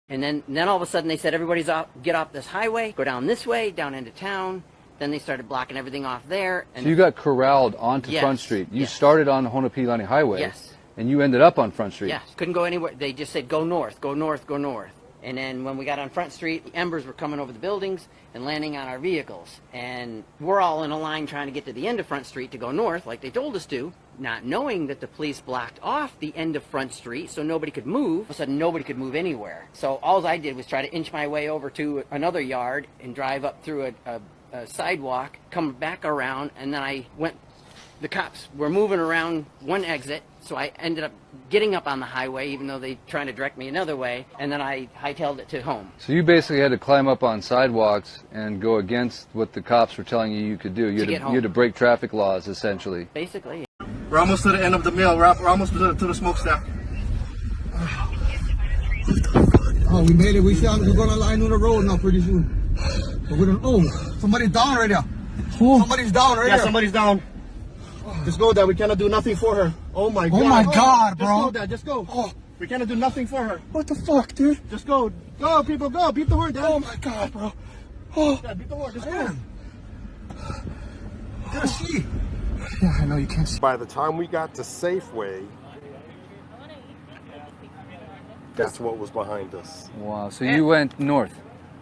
And then all of a sudden they said, everybody's off, get off this highway, go down this way, down into town. Then they started blocking everything off there. And so you got corralled onto yes, Front Street. You yes. started on the Honopilani Highway. Yes. And you ended up on Front Street. Yes. Couldn't go anywhere. They just said, go north, go north, go north. And then when we got on Front Street, the embers were coming over the buildings and landing on our vehicles. And we're all in a line trying to get to the end of Front Street to go north, like they told us to, not knowing that the police blocked off the end of Front Street so nobody could move. All of a sudden, nobody could move anywhere. So all I did was try to inch my way over to another yard and drive up through a sidewalk, come back around, and then I went. The cops were moving around one exit, so I ended up getting up on the highway, even though they trying to direct me another way, and then I hightailed it to home. So you basically had to climb up on sidewalks and go against what the cops were telling you could do. You had to break traffic laws, essentially. Basically. We're almost to the end of the mill. We're almost to the smokestack. Oh, we made it. We're going to line on the road now pretty soon. But we don't. Oh, somebody's down right there. Oh. Somebody's down right there. Yeah, somebody's down. Just go, Dad. We cannot do nothing for her. Oh my God. Oh my God, bro. Just go, Dad. Just go. Oh. We cannot do nothing for her. What the fuck, dude? Just go. Go, people, go. Beat the horn, Dad. Oh my God, bro. Oh. Dad, beat the horn. Just go. Gotta see. Yeah, I know you can't see. By the time we got to Safeway, that's what was behind us. Wow. So you went north.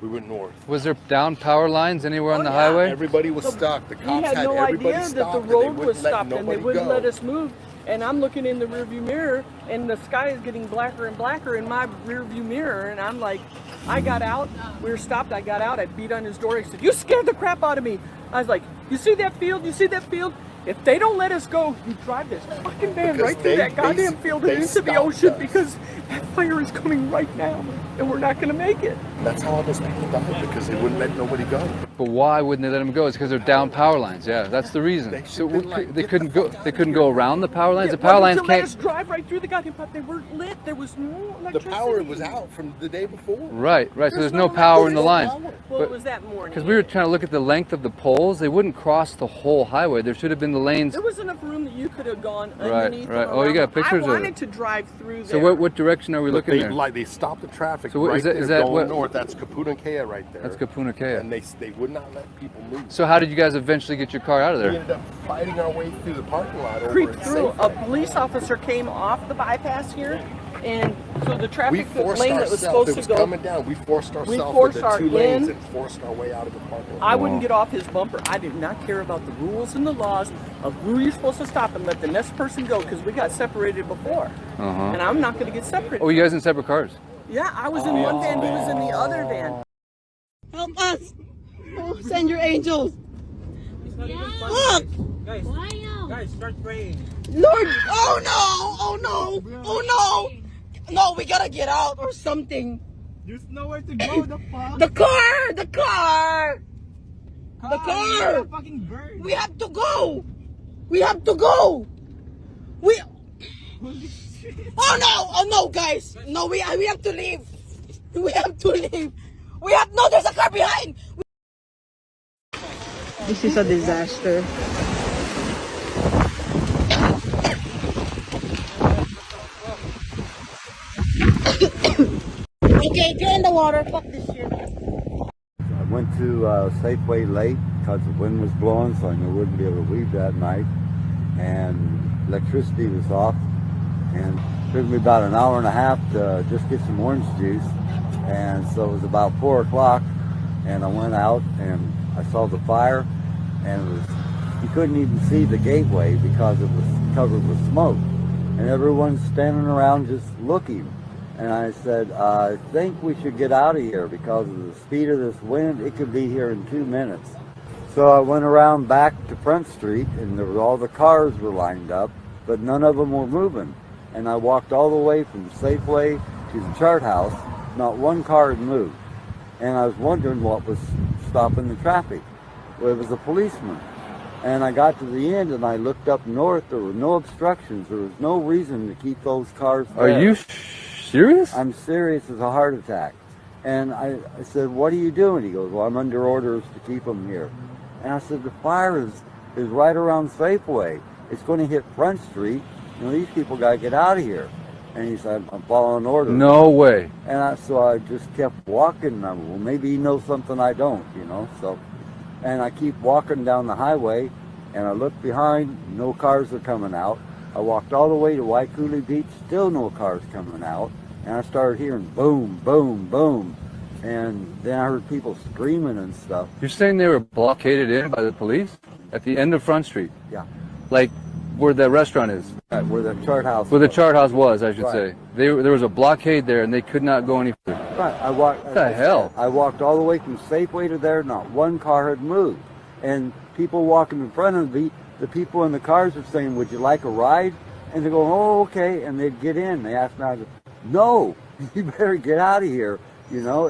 We went north. Was there down power lines anywhere on the highway? Everybody was stuck. The cops had no everybody idea stopped, that the road was let stopped and they nobody wouldn't go. let us move. And I'm looking in the rearview mirror and the sky is getting blacker and blacker in my rearview mirror. And I'm like, I got out, we were stopped, I got out, I beat on his door. He said, you scared the crap out of me. I was like, you see that field? You see that field? If they don't let us go, you drive this fucking van right through that goddamn field and into the ocean because that fire is coming right now and we're not going to make it. That's how all those people died, because they wouldn't let nobody go. But why wouldn't they let them go? It's because they're down power lines. Yeah, that's the reason. So they couldn't go. They couldn't go around the power lines. The power lines can't. Let us drive right through the goddamn pot. They weren't lit. There was no electricity. The power was out from the day before. Right. So there's no power in the lines. Well, it was that morning. Because we were trying to look at the length of the poles. They wouldn't cross the whole highway. There should have been the lanes. There was enough room that you could have gone underneath. Right. Oh, you got pictures of it. I wanted to drive through there. So what direction are we looking at? They stopped the traffic. So right is that going what? North? That's Kapuna Kea right there. That's Kapuna Kea. And they would not let people move. So how did you guys eventually get your car out of We there? ended up fighting our way through the parking lot. Creeped through. A police officer came off the bypass here, and so the traffic lane that was supposed to go. Coming down. We forced ourselves into two lanes and forced our way out of the parking lot. I wouldn't get off his bumper. I did not care about the rules and the laws of who you're supposed to stop and let the next person go because we got separated before, and I'm not going to get separated. Oh, you guys in separate cars? Yeah, I was in one van. He was in the other van. Help us! Oh, send your angels! Look! Guys, start praying. Lord! Oh no! Oh no! Oh no! No, we gotta get out or something. There's nowhere to go. The fuck? The car! The car! The car! Fucking bird. We have to go! We have to go! We... Oh no! Oh no, guys! No, we have to leave! We have to leave! No, there's a car behind! This is a disaster. Okay, get in the water. Fuck this shit. I went to Safeway late because the wind was blowing, so I knew I wouldn't be able to leave that night. And electricity was off. And it took me about an hour and a half to just get some orange juice. And so it was about 4 o'clock. And I went out and I saw the fire. And you couldn't even see the gateway because it was covered with smoke. And everyone's standing around just looking. And I said, I think we should get out of here because of the speed of this wind. It could be here in 2 minutes. So I went around back to Front Street, and all the cars were lined up, but none of them were moving. And I walked all the way from Safeway to the chart house. Not one car had moved. And I was wondering what was stopping the traffic. Well, it was a policeman. And I got to the end, and I looked up north. There were no obstructions. There was no reason to keep those cars there. Are you serious? I'm serious as a heart attack. And I said, what are you doing? He goes, well, I'm under orders to keep them here. And I said, the fire is right around Safeway. It's going to hit Front Street. You know, these people got to get out of here. And he said, I'm following orders. No way. And so I just kept walking. And well, maybe he knows something I don't, you know. So, and I keep walking down the highway, and I look behind, no cars are coming out. I walked all the way to Waikuli Beach, still no cars coming out. And I started hearing boom, boom, boom. And then I heard people screaming and stuff. You're saying they were blockaded in by the police? At the end of Front Street? Yeah. Like where the restaurant is? Where the chart house Where the chart house was, I should Right. say. There was a blockade there, and they could not go any further. Right. I walked. What the hell? I walked all the way from Safeway to there. Not one car had moved, and people walking in front of me. The people in the cars are saying, "Would you like a ride?" And they go, "Oh, okay." And they'd get in. They asked me, I go, "No, you better get out of here." You know.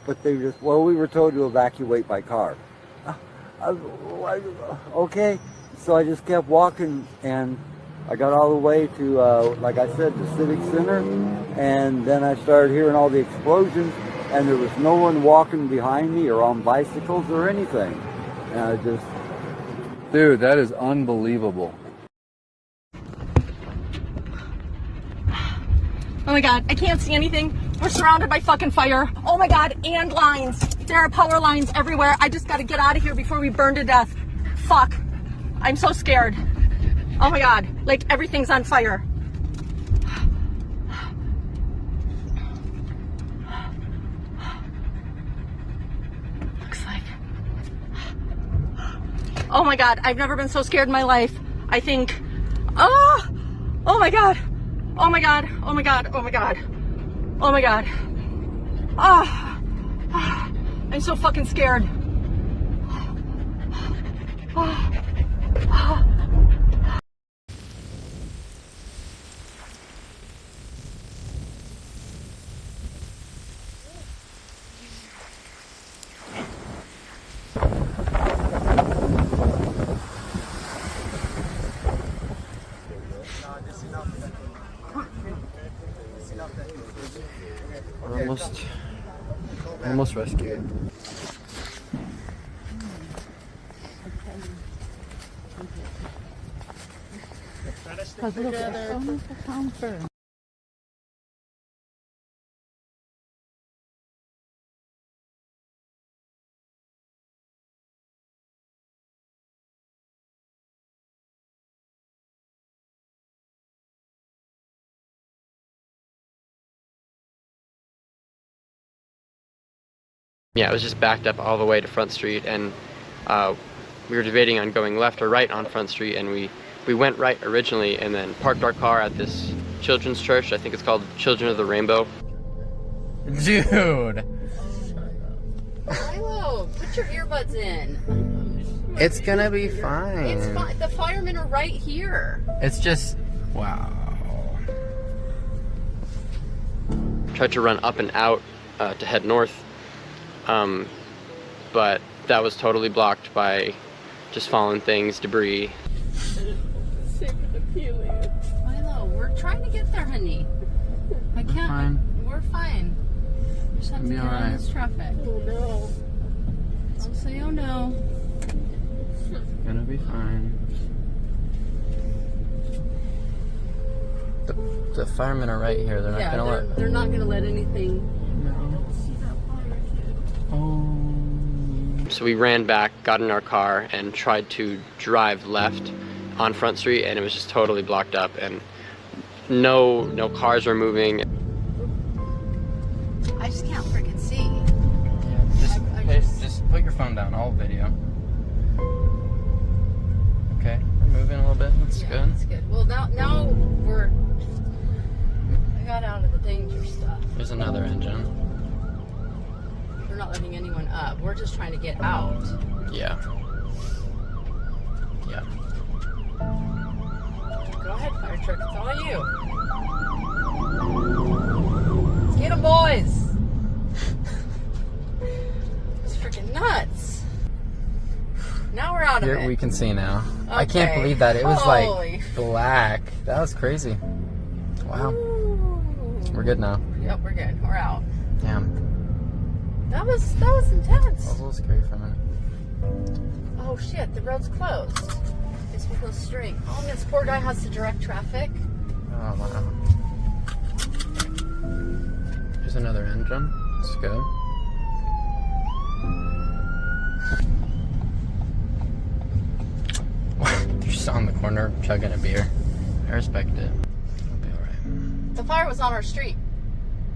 But they just, well, we were told to evacuate by car. Okay. So I just kept walking, and I got all the way to, like I said, the Civic Center, and then I started hearing all the explosions, and there was no one walking behind me or on bicycles or anything. And I just... Dude, that is unbelievable. Oh my god, I can't see anything. We're surrounded by fucking fire. Oh my god, and lines. There are power lines everywhere. I just gotta get out of here before we burn to death. Fuck. I'm so scared. Oh my god, like everything's on fire. Looks like. Oh my god, I've never been so scared in my life. I think, oh my god. Oh my god, oh my god, oh my god. Oh my god. I'm so fucking scared. We're almost rescued. Yeah, it was just backed up all the way to Front Street, and we were debating on going left or right on Front Street, and we went right originally and then parked our car at this children's church. I think it's called Children of the Rainbow. Dude! Milo, put your earbuds in. It's gonna be fine. It's fine. The firemen are right here. It's just, wow. Tried to run up and out to head north. But that was totally blocked by just fallen things, debris. Milo, we're trying to get there, honey. I can't. Fine. We're fine. We just have to Be get all on right. this traffic. Oh no. Don't say oh no. It's gonna be fine. The firemen are right here. They're not gonna let. They're not gonna let anything. No. Oh. So we ran back, got in our car, and tried to drive left on Front Street, and it was just totally blocked up, and no cars were moving. I just can't freaking see. Just put your phone down. I'll video. Okay, we're moving a little bit. That's good. That's good. Well, now I got out of the danger stuff. There's another engine. We're not letting anyone up. We're just trying to get out. Yeah. Yeah. Go ahead, fire truck. It's all you. Let's get them, boys. It's freaking nuts. Now we're out of it. We can see now. Okay. I can't believe that. It was Holy. like black. That was crazy. Wow. Ooh. We're good now. Yep, we're good. We're out. Damn. That was intense. That was a little scary for a minute. Oh shit, the road's closed. Guess we go straight. Oh, and this poor guy has to direct traffic. Oh, wow. Here's another engine. Let's go. You're just on the corner chugging a beer. I respect it. It'll be alright. The fire was on our street.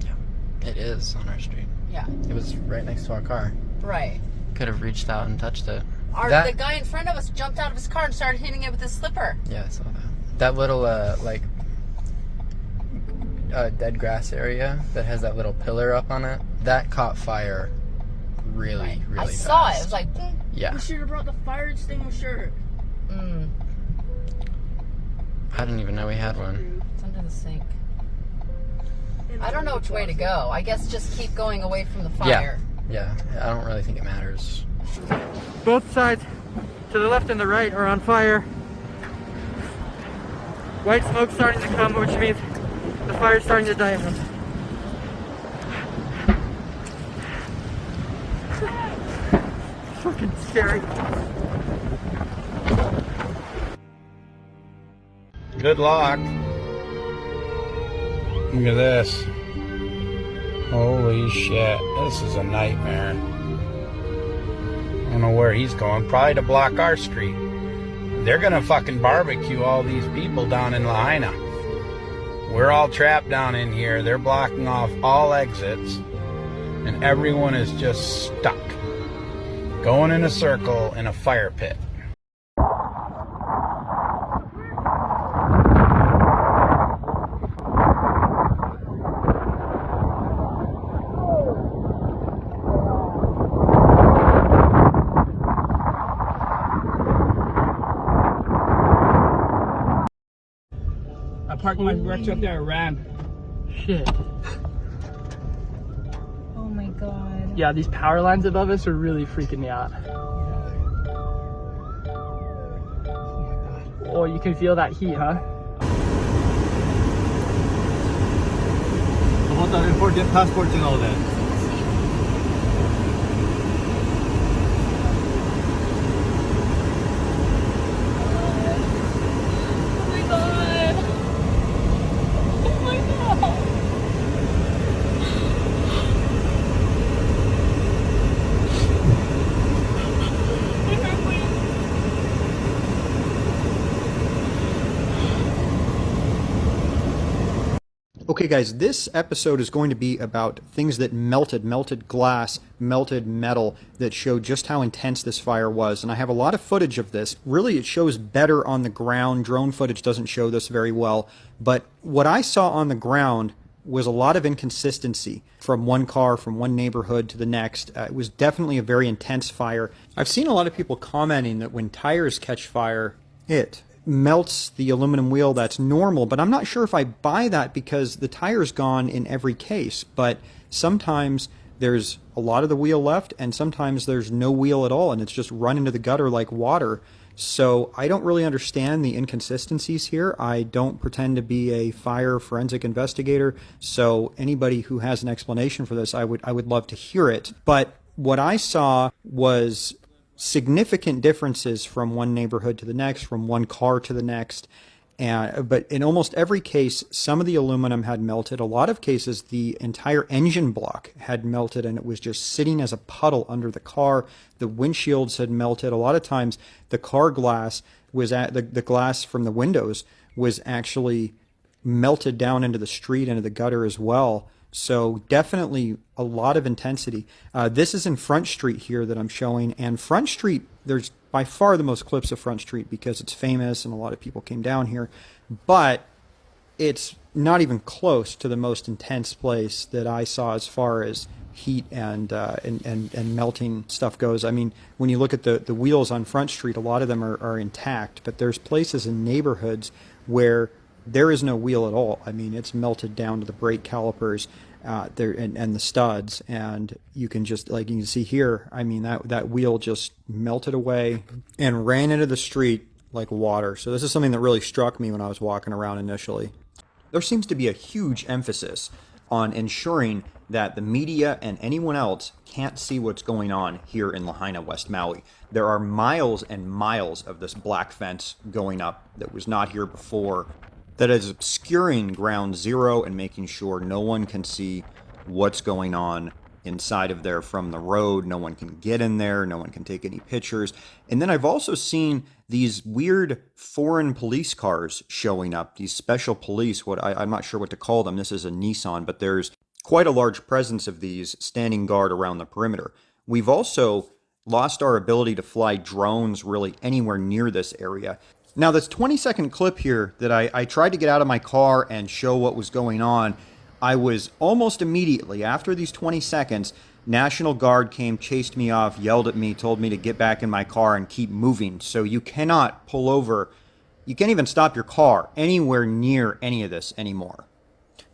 Yeah. It is on our street. Yeah. It was right next to our car. Right. Could have reached out and touched it. The guy in front of us jumped out of his car and started hitting it with his slipper. Yeah, I saw that. That little, dead grass area that has that little pillar up on it, that caught fire really I fast. saw it. It was like, yeah. We should have brought the fire extinguisher. I didn't even know we had one. It's under the sink. I don't know which way to go. I guess just keep going away from the fire. Yeah, I don't really think it matters. Both sides, to the left and the right, are on fire. White smoke starting to come, which means the fire's starting to die out. Fucking scary. Good luck. Look at this. Holy shit. This is a nightmare. I don't know where he's going. Probably to block our street. They're gonna fucking barbecue all these people down in Lahaina. We're all trapped down in here. They're blocking off all exits. And everyone is just stuck. Going in a circle in a fire pit. I parked my wrecked up there and ran. Shit. Oh my god. Yeah, these power lines above us are really freaking me out. Oh, you can feel that heat, huh? About the important passports and all that. Okay guys, this episode is going to be about things that melted glass, melted metal, that showed just how intense this fire was. And I have a lot of footage of this. Really, it shows better on the ground. Drone footage doesn't show this very well. But what I saw on the ground was a lot of inconsistency from one car, from one neighborhood to the next. It was definitely a very intense fire. I've seen a lot of people commenting that when tires catch fire, it melts the aluminum wheel. That's normal, but I'm not sure if I buy that because the tire's gone in every case. But sometimes there's a lot of the wheel left and sometimes there's no wheel at all and it's just run into the gutter like water. So I don't really understand the inconsistencies here. I don't pretend to be a fire forensic investigator, so anybody who has an explanation for this, I would love to hear it. But what I saw was significant differences from one neighborhood to the next, from one car to the next. But in almost every case, some of the aluminum had melted. A lot of cases, the entire engine block had melted and it was just sitting as a puddle under the car. The windshields had melted. A lot of times, the car glass was the glass from the windows was actually melted down into the street, into the gutter as well. So definitely a lot of intensity. This is in Front Street here that I'm showing, and Front Street, there's by far the most clips of Front Street because it's famous and a lot of people came down here, but it's not even close to the most intense place that I saw as far as heat and melting stuff goes. I mean, when you look at the wheels on Front Street, a lot of them are intact, but there's places in neighborhoods where there is no wheel at all. I mean, it's melted down to the brake calipers there and the studs, and you can just, like you can see here, I mean, that wheel just melted away and ran into the street like water. So this is something that really struck me when I was walking around initially. There seems to be a huge emphasis on ensuring that the media and anyone else can't see what's going on here in Lahaina, West Maui. There are miles and miles of this black fence going up that was not here before. that is obscuring ground zero and making sure no one can see what's going on inside of there from the road. No one can get in there. No one can take any pictures. And then I've also seen these weird foreign police cars showing up, these special police, I'm not sure what to call them. This is a Nissan, but there's quite a large presence of these standing guard around the perimeter. We've also lost our ability to fly drones really anywhere near this area. Now, this 20-second clip here that I tried to get out of my car and show what was going on, I was almost immediately, after these 20 seconds, National Guard came, chased me off, yelled at me, told me to get back in my car and keep moving. So you cannot pull over, you can't even stop your car anywhere near any of this anymore.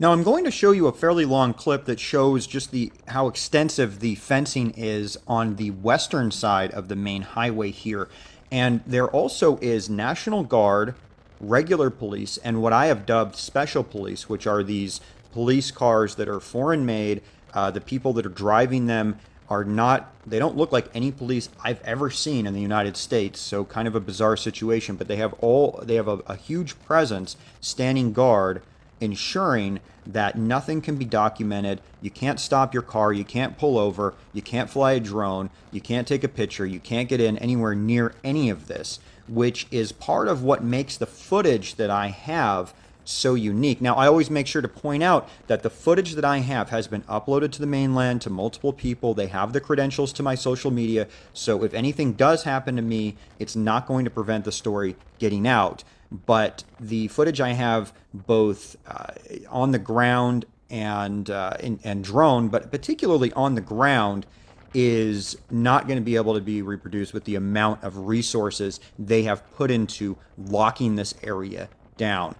Now, I'm going to show you a fairly long clip that shows just how extensive the fencing is on the western side of the main highway here. And there also is National Guard, regular police, and what I have dubbed special police, which are these police cars that are foreign made. The people that are driving them they don't look like any police I've ever seen in the United States. So kind of a bizarre situation, but they have a huge presence standing guard, ensuring that nothing can be documented. You can't stop your car, you can't pull over, you can't fly a drone, you can't take a picture, you can't get in anywhere near any of this, which is part of what makes the footage that I have so unique. Now, I always make sure to point out that the footage that I have has been uploaded to the mainland to multiple people. They have the credentials to my social media, so if anything does happen to me, it's not going to prevent the story getting out. But the footage I have both on the ground and drone, but particularly on the ground, is not going to be able to be reproduced with the amount of resources they have put into locking this area down.